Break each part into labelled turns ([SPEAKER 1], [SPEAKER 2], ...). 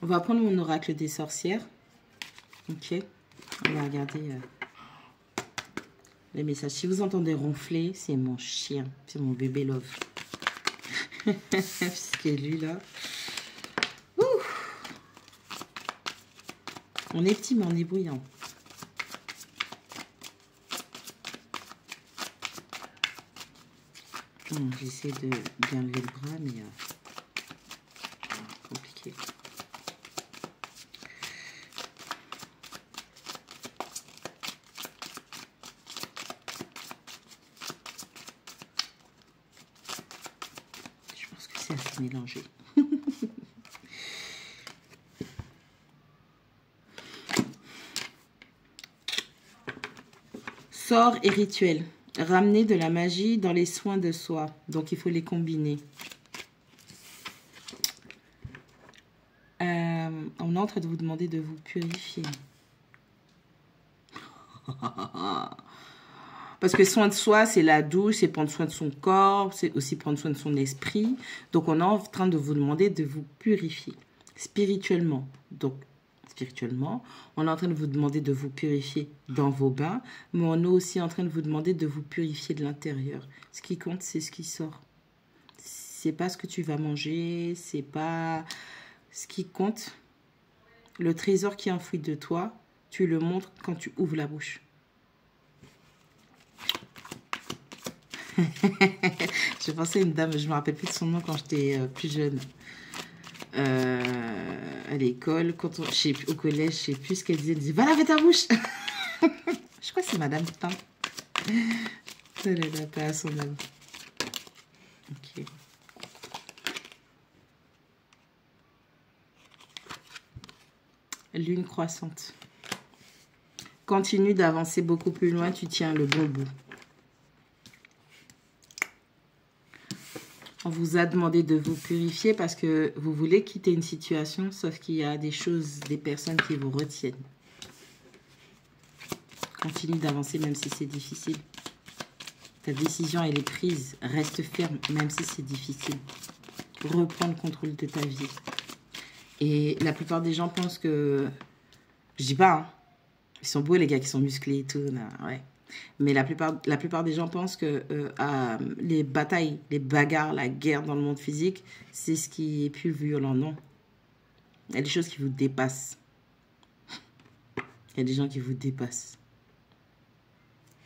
[SPEAKER 1] On va prendre mon oracle des sorcières. Ok. On va regarder les messages. Si vous entendez ronfler, c'est mon chien. C'est mon bébé love. Parce que lui, là... Ouh, on est petit, mais on est bruyant. J'essaie de bien lever le bras, mais... compliqué. Je pense que c'est assez mélangé. Sort et rituel. Ramener de la magie dans les soins de soi. Donc, il faut les combiner. On est en train de vous demander de vous purifier. Parce que soin de soi, c'est la douche, c'est prendre soin de son corps, c'est aussi prendre soin de son esprit. Donc, on est en train de vous demander de vous purifier spirituellement. Donc, spirituellement, on est en train de vous demander de vous purifier dans vos bains, mais on est aussi en train de vous demander de vous purifier de l'intérieur. Ce qui compte, c'est ce qui sort. C'est pas ce que tu vas manger, c'est pas ce qui compte. Le trésor qui est enfoui de toi, tu le montres quand tu ouvres la bouche. Je pensais à une dame, je me rappelle plus de son nom quand j'étais plus jeune. À l'école, au collège, je sais plus ce qu'elle disait. Elle disait, va laver ta bouche. Je crois que c'est Madame Pain. Elle n'a pas à son âme. Ok. Lune croissante. Continue d'avancer beaucoup plus loin, tu tiens le bon bout. On vous a demandé de vous purifier parce que vous voulez quitter une situation, sauf qu'il y a des choses, des personnes qui vous retiennent. Continue d'avancer même si c'est difficile. Ta décision, elle est prise. Reste ferme même si c'est difficile. Reprends le contrôle de ta vie. Et la plupart des gens pensent que... Je dis pas, hein. Ils sont beaux les gars qui sont musclés et tout. Non, ouais. Mais la plupart des gens pensent que les batailles, les bagarres, la guerre dans le monde physique, c'est ce qui est plus violent. Non. Il y a des choses qui vous dépassent. Il y a des gens qui vous dépassent.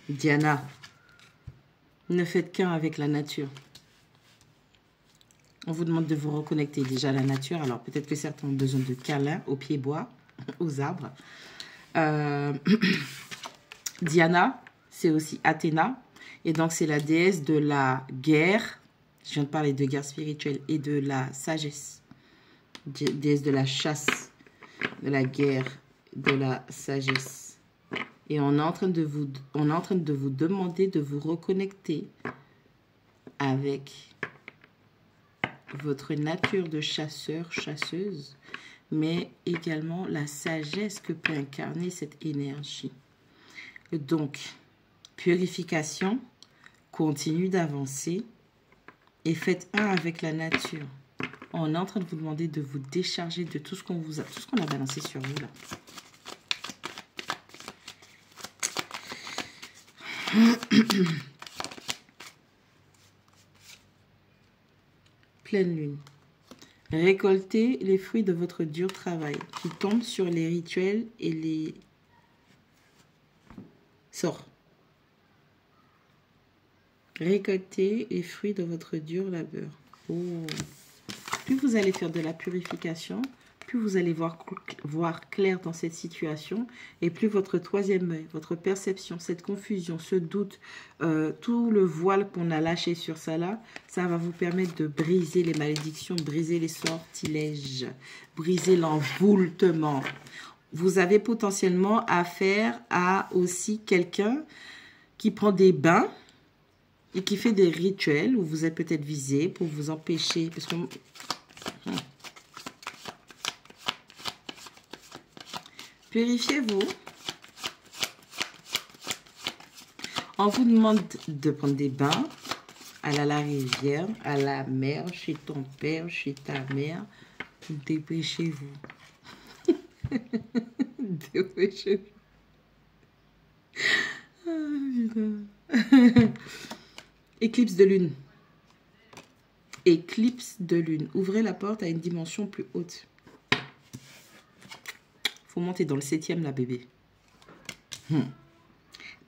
[SPEAKER 1] Diana, ne faites qu'un avec la nature. On vous demande de vous reconnecter déjà à la nature. Alors peut-être que certains ont besoin de câlins aux pieds bois, aux arbres. Diana, c'est aussi Athéna. Et donc, c'est la déesse de la guerre. Je viens de parler de guerre spirituelle et de la sagesse. Déesse de la chasse, de la guerre, de la sagesse. Et on est en train de vous demander de vous reconnecter avec votre nature de chasseur, chasseuse, mais également la sagesse que peut incarner cette énergie. Donc, purification, continue d'avancer et faites un avec la nature. On est en train de vous demander de vous décharger de tout ce qu'on a balancé sur vous là. Pleine lune. Récoltez les fruits de votre dur travail qui tombent sur les rituels et les sorts. Récoltez les fruits de votre dur labeur. Oh. Plus vous allez faire de la purification, plus vous allez voir clair dans cette situation et plus votre troisième œil, votre perception, cette confusion, ce doute, tout le voile qu'on a lâché sur ça là, ça va vous permettre de briser les malédictions, briser les sortilèges, briser l'envoûtement. Vous avez potentiellement affaire à aussi quelqu'un qui prend des bains et qui fait des rituels où vous êtes peut-être visé pour vous empêcher, parce que purifiez-vous. On vous demande de prendre des bains à la rivière, à la mer, chez ton père, chez ta mère. Dépêchez-vous. De vos cheveux. Ah, putain. Éclipse de lune. Éclipse de lune. Ouvrez la porte à une dimension plus haute. Faut monter dans le 7e, là, bébé.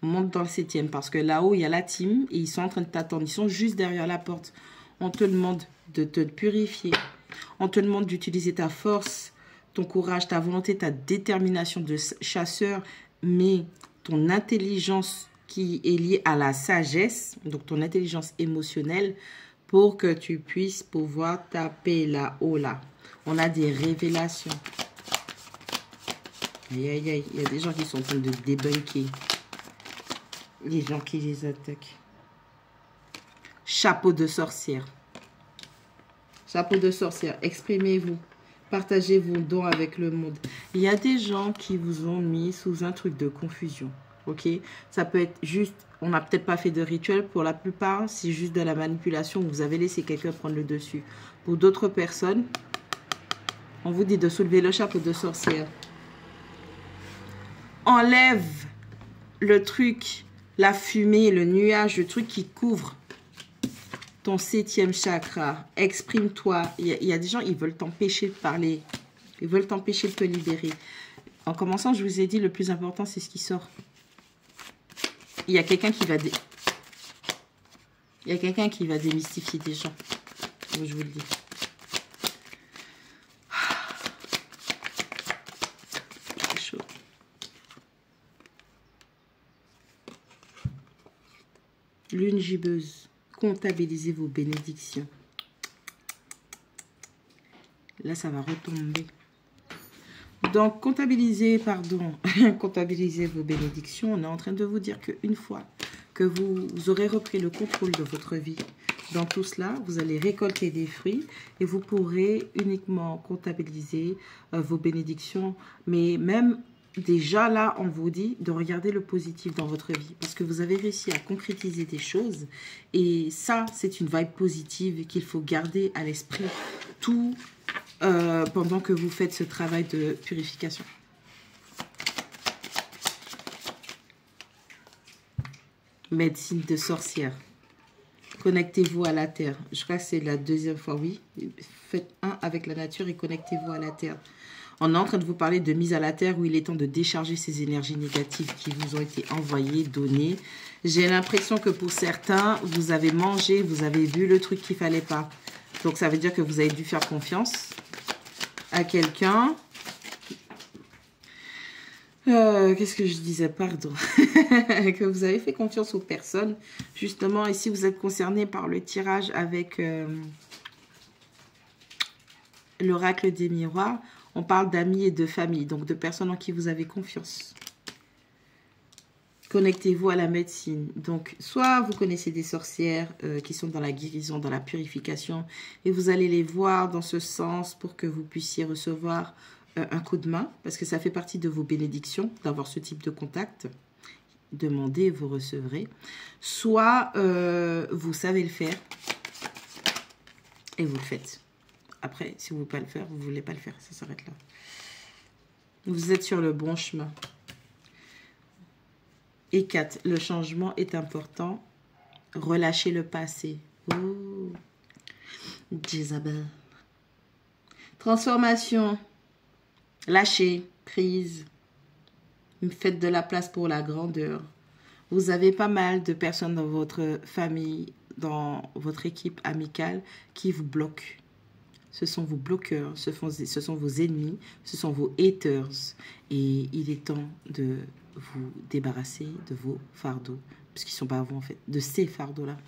[SPEAKER 1] Monte dans le 7e parce que là-haut, il y a la team et ils sont en train de t'attendre. Ils sont juste derrière la porte. On te demande de te purifier. On te demande d'utiliser ta force, ton courage, ta volonté, ta détermination de chasseur, mais ton intelligence qui est liée à la sagesse, donc ton intelligence émotionnelle, pour que tu puisses pouvoir taper là-haut, là. On a des révélations. Aïe, aïe, aïe. Il y a des gens qui sont en train de débunker. Les gens qui les attaquent. Chapeau de sorcière. Chapeau de sorcière. Exprimez-vous. Partagez vos dons avec le monde. Il y a des gens qui vous ont mis sous un truc de confusion. Ok? Ça peut être juste... On n'a peut-être pas fait de rituel. Pour la plupart, c'est juste de la manipulation. Vous avez laissé quelqu'un prendre le dessus. Pour d'autres personnes, on vous dit de soulever le chapeau de sorcière. Enlève le truc, la fumée, le nuage, le truc qui couvre ton 7e chakra. Exprime-toi. Il y a des gens, ils veulent t'empêcher de parler. Ils veulent t'empêcher de te libérer. En commençant, je vous ai dit, le plus important, c'est ce qui sort. Il y a quelqu'un qui va... Il y a quelqu'un qui va démystifier des gens. Je vous le dis. C'est chaud. Lune gibbeuse. Comptabilisez vos bénédictions. Là, ça va retomber. Donc, comptabilisez vos bénédictions. On est en train de vous dire qu'une fois que vous aurez repris le contrôle de votre vie, dans tout cela, vous allez récolter des fruits et vous pourrez uniquement comptabiliser vos bénédictions. Mais même déjà là, on vous dit de regarder le positif dans votre vie parce que vous avez réussi à concrétiser des choses et ça, c'est une vibe positive qu'il faut garder à l'esprit tout pendant que vous faites ce travail de purification. Médecine de sorcière. Connectez-vous à la terre. Je crois que c'est la 2e fois, oui. Faites un avec la nature et connectez-vous à la terre. On est en train de vous parler de mise à la terre où il est temps de décharger ces énergies négatives qui vous ont été envoyées, données. J'ai l'impression que pour certains, vous avez mangé, vous avez vu le truc qu'il ne fallait pas. Donc, ça veut dire que vous avez dû faire confiance à quelqu'un. Qu'est-ce que je disais? Pardon. Que vous avez fait confiance aux personnes. Justement, et si vous êtes concerné par le tirage avec l'oracle des miroirs, on parle d'amis et de famille, donc de personnes en qui vous avez confiance. Connectez-vous à la médecine. Donc, soit vous connaissez des sorcières qui sont dans la guérison, dans la purification, et vous allez les voir dans ce sens pour que vous puissiez recevoir un coup de main, parce que ça fait partie de vos bénédictions d'avoir ce type de contact. Demandez, vous recevrez. Soit vous savez le faire et vous le faites. Après, si vous ne voulez pas le faire, vous ne voulez pas le faire. Ça s'arrête là. Vous êtes sur le bon chemin. Et 4, le changement est important. Relâchez le passé. Oh, Jezabel. Transformation. Lâchez prise. Faites de la place pour la grandeur. Vous avez pas mal de personnes dans votre famille, dans votre équipe amicale qui vous bloquent. Ce sont vos bloqueurs, ce sont vos ennemis, ce sont vos haters. Et il est temps de vous débarrasser de vos fardeaux. Parce qu'ils ne sont pas à vous en fait, de ces fardeaux-là.